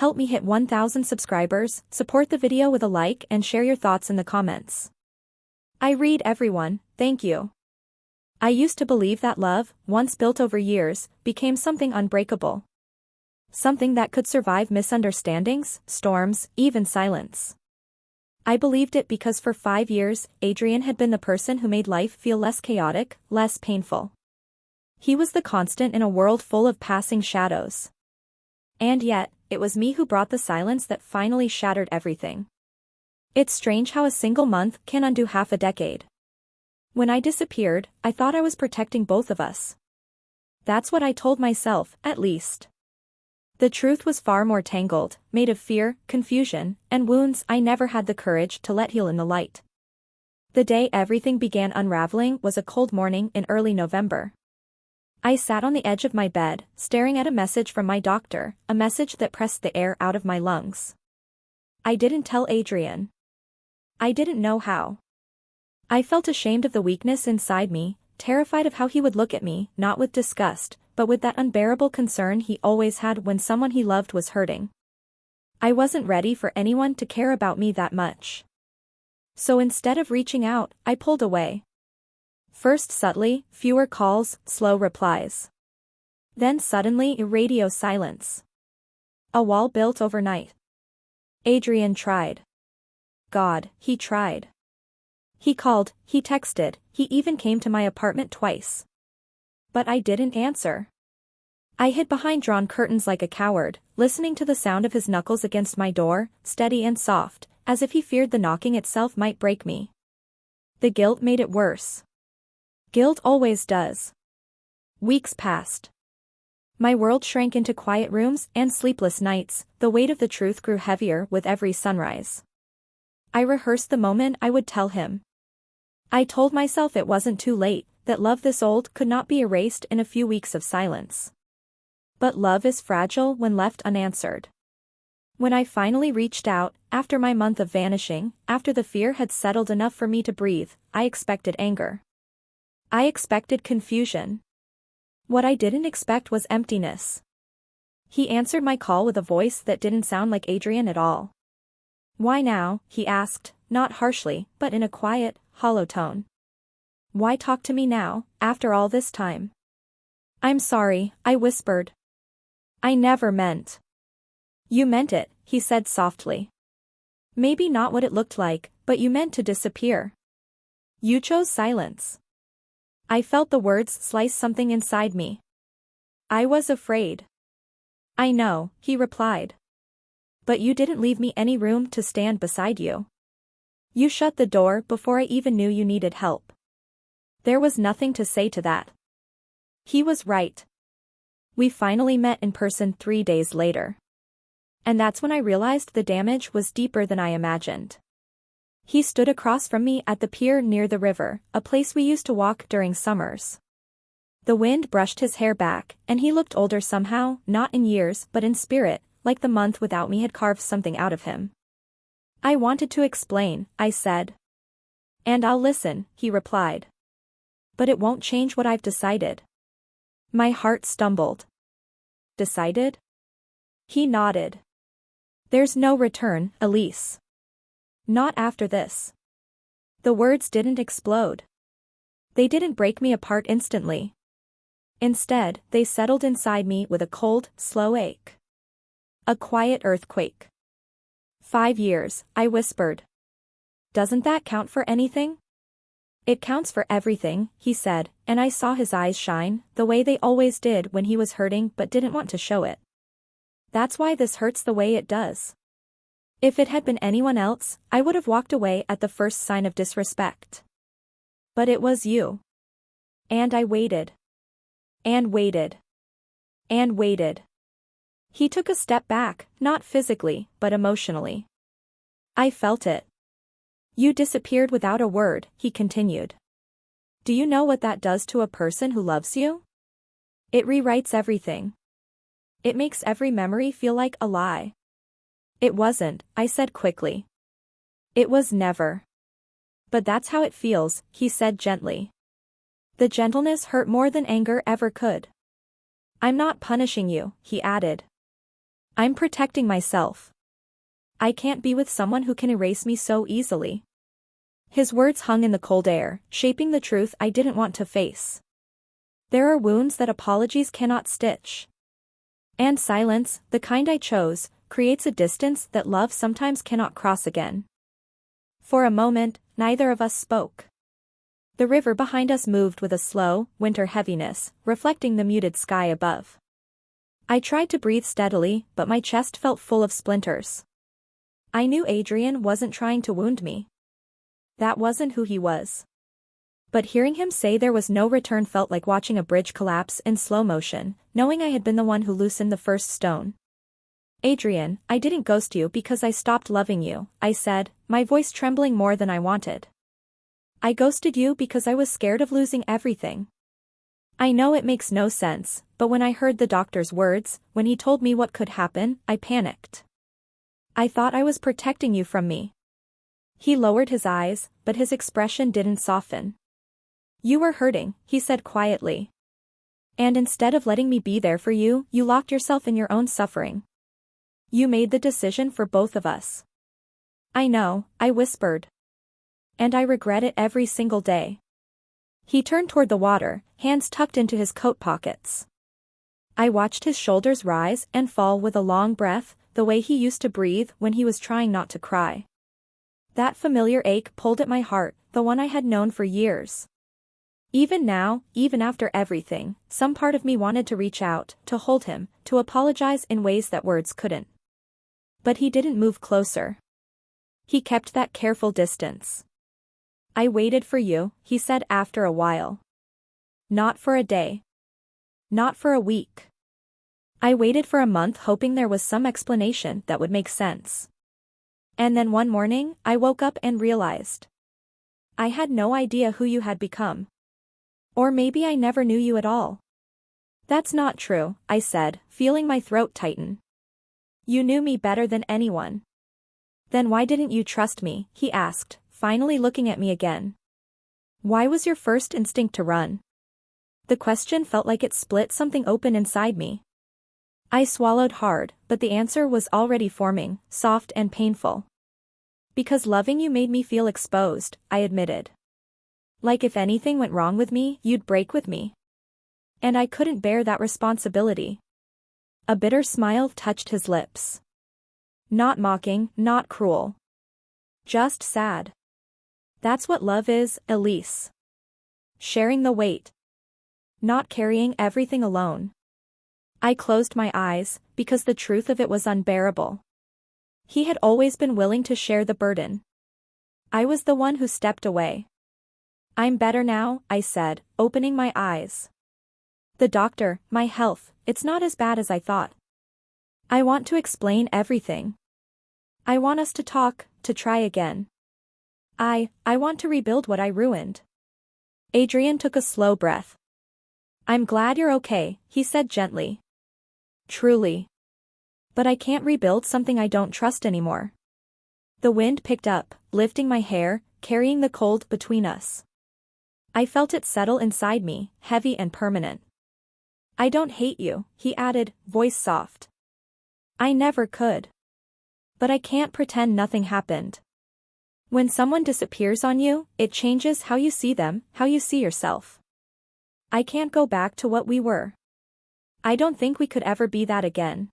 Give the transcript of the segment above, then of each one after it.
Help me hit 1,000 subscribers, support the video with a like and share your thoughts in the comments. I read everyone, thank you. I used to believe that love, once built over years, became something unbreakable. Something that could survive misunderstandings, storms, even silence. I believed it because for 5 years, Adrian had been the person who made life feel less chaotic, less painful. He was the constant in a world full of passing shadows. And yet, it was me who brought the silence that finally shattered everything. It's strange how a single month can undo half a decade. When I disappeared, I thought I was protecting both of us. That's what I told myself, at least. The truth was far more tangled, made of fear, confusion, and wounds I never had the courage to let heal in the light. The day everything began unraveling was a cold morning in early November. I sat on the edge of my bed, staring at a message from my doctor, a message that pressed the air out of my lungs. I didn't tell Adrian. I didn't know how. I felt ashamed of the weakness inside me, terrified of how he would look at me, not with disgust, but with that unbearable concern he always had when someone he loved was hurting. I wasn't ready for anyone to care about me that much. So instead of reaching out, I pulled away. First subtly, fewer calls, slow replies. Then suddenly radio silence. A wall built overnight. Adrian tried. God, he tried. He called, he texted, he even came to my apartment twice. But I didn't answer. I hid behind drawn curtains like a coward, listening to the sound of his knuckles against my door, steady and soft, as if he feared the knocking itself might break me. The guilt made it worse. Guilt always does. Weeks passed. My world shrank into quiet rooms and sleepless nights, the weight of the truth grew heavier with every sunrise. I rehearsed the moment I would tell him. I told myself it wasn't too late, that love this old could not be erased in a few weeks of silence. But love is fragile when left unanswered. When I finally reached out, after my month of vanishing, after the fear had settled enough for me to breathe, I expected anger. I expected confusion. What I didn't expect was emptiness. He answered my call with a voice that didn't sound like Adrian at all. Why now, he asked, not harshly, but in a quiet, hollow tone. Why talk to me now, after all this time? I'm sorry, I whispered. I never meant. You meant it, he said softly. Maybe not what it looked like, but you meant to disappear. You chose silence. I felt the words slice something inside me. I was afraid. I know, he replied. But you didn't leave me any room to stand beside you. You shut the door before I even knew you needed help. There was nothing to say to that. He was right. We finally met in person 3 days later. And that's when I realized the damage was deeper than I imagined. He stood across from me at the pier near the river, a place we used to walk during summers. The wind brushed his hair back, and he looked older somehow, not in years but in spirit, like the month without me had carved something out of him. I wanted to explain, I said. And I'll listen, he replied. But it won't change what I've decided. My heart stumbled. Decided? He nodded. There's no return, Elise. Not after this. The words didn't explode. They didn't break me apart instantly. Instead, they settled inside me with a cold, slow ache. A quiet earthquake. 5 years, I whispered. Doesn't that count for anything? It counts for everything, he said, and I saw his eyes shine, the way they always did when he was hurting but didn't want to show it. That's why this hurts the way it does. If it had been anyone else, I would have walked away at the first sign of disrespect. But it was you. And I waited. And waited. And waited. He took a step back, not physically, but emotionally. I felt it. You disappeared without a word, he continued. Do you know what that does to a person who loves you? It rewrites everything. It makes every memory feel like a lie. It wasn't, I said quickly. It was never. But that's how it feels, he said gently. The gentleness hurt more than anger ever could. I'm not punishing you, he added. I'm protecting myself. I can't be with someone who can erase me so easily. His words hung in the cold air, shaping the truth I didn't want to face. There are wounds that apologies cannot stitch. And silence, the kind I chose, creates a distance that love sometimes cannot cross again. For a moment, neither of us spoke. The river behind us moved with a slow, winter heaviness, reflecting the muted sky above. I tried to breathe steadily, but my chest felt full of splinters. I knew Adrian wasn't trying to wound me. That wasn't who he was. But hearing him say there was no return felt like watching a bridge collapse in slow motion, knowing I had been the one who loosened the first stone. Adrian, I didn't ghost you because I stopped loving you, I said, my voice trembling more than I wanted. I ghosted you because I was scared of losing everything. I know it makes no sense, but when I heard the doctor's words, when he told me what could happen, I panicked. I thought I was protecting you from me. He lowered his eyes, but his expression didn't soften. You were hurting, he said quietly. And instead of letting me be there for you, you locked yourself in your own suffering. You made the decision for both of us. I know, I whispered. And I regret it every single day. He turned toward the water, hands tucked into his coat pockets. I watched his shoulders rise and fall with a long breath, the way he used to breathe when he was trying not to cry. That familiar ache pulled at my heart, the one I had known for years. Even now, even after everything, some part of me wanted to reach out, to hold him, to apologize in ways that words couldn't. But he didn't move closer. He kept that careful distance. I waited for you, he said after a while. Not for a day. Not for a week. I waited for a month hoping there was some explanation that would make sense. And then one morning, I woke up and realized. I had no idea who you had become. Or maybe I never knew you at all. That's not true, I said, feeling my throat tighten. You knew me better than anyone. Then why didn't you trust me, he asked, finally looking at me again. Why was your first instinct to run? The question felt like it split something open inside me. I swallowed hard, but the answer was already forming, soft and painful. Because loving you made me feel exposed, I admitted. Like if anything went wrong with me, you'd break with me. And I couldn't bear that responsibility. A bitter smile touched his lips. Not mocking, not cruel. Just sad. That's what love is, Elise. Sharing the weight. Not carrying everything alone. I closed my eyes, because the truth of it was unbearable. He had always been willing to share the burden. I was the one who stepped away. I'm better now, I said, opening my eyes. The doctor, my health, it's not as bad as I thought. I want to explain everything. I want us to talk, to try again. I want to rebuild what I ruined. Adrian took a slow breath. I'm glad you're okay, he said gently. Truly. But I can't rebuild something I don't trust anymore. The wind picked up, lifting my hair, carrying the cold between us. I felt it settle inside me, heavy and permanent. I don't hate you, he added, voice soft. I never could. But I can't pretend nothing happened. When someone disappears on you, it changes how you see them, how you see yourself. I can't go back to what we were. I don't think we could ever be that again.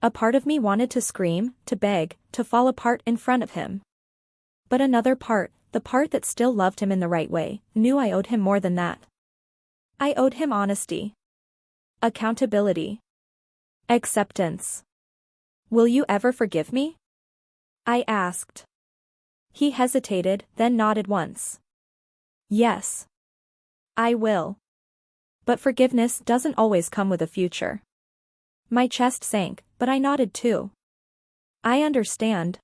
A part of me wanted to scream, to beg, to fall apart in front of him. But another part, the part that still loved him in the right way, knew I owed him more than that. I owed him honesty. Accountability. Acceptance. Will you ever forgive me? I asked. He hesitated, then nodded once. Yes. I will. But forgiveness doesn't always come with a future. My chest sank, but I nodded too. I understand.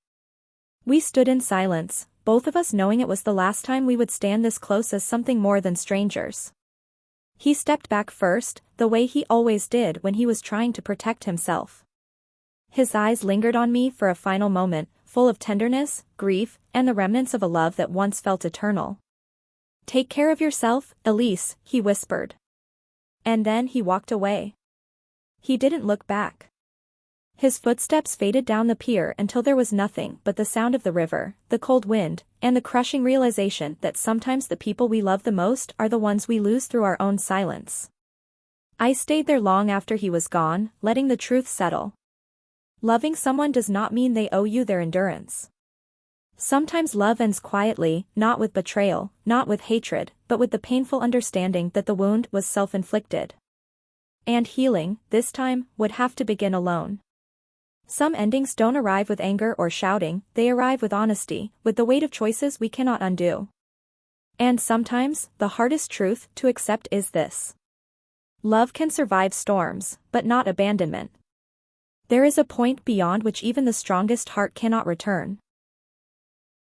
We stood in silence, both of us knowing it was the last time we would stand this close as something more than strangers. He stepped back first, the way he always did when he was trying to protect himself. His eyes lingered on me for a final moment, full of tenderness, grief, and the remnants of a love that once felt eternal. Take care of yourself, Elise, he whispered. And then he walked away. He didn't look back. His footsteps faded down the pier until there was nothing but the sound of the river, the cold wind, and the crushing realization that sometimes the people we love the most are the ones we lose through our own silence. I stayed there long after he was gone, letting the truth settle. Loving someone does not mean they owe you their endurance. Sometimes love ends quietly, not with betrayal, not with hatred, but with the painful understanding that the wound was self-inflicted. And healing, this time, would have to begin alone. Some endings don't arrive with anger or shouting, they arrive with honesty, with the weight of choices we cannot undo. And sometimes, the hardest truth to accept is this. Love can survive storms, but not abandonment. There is a point beyond which even the strongest heart cannot return.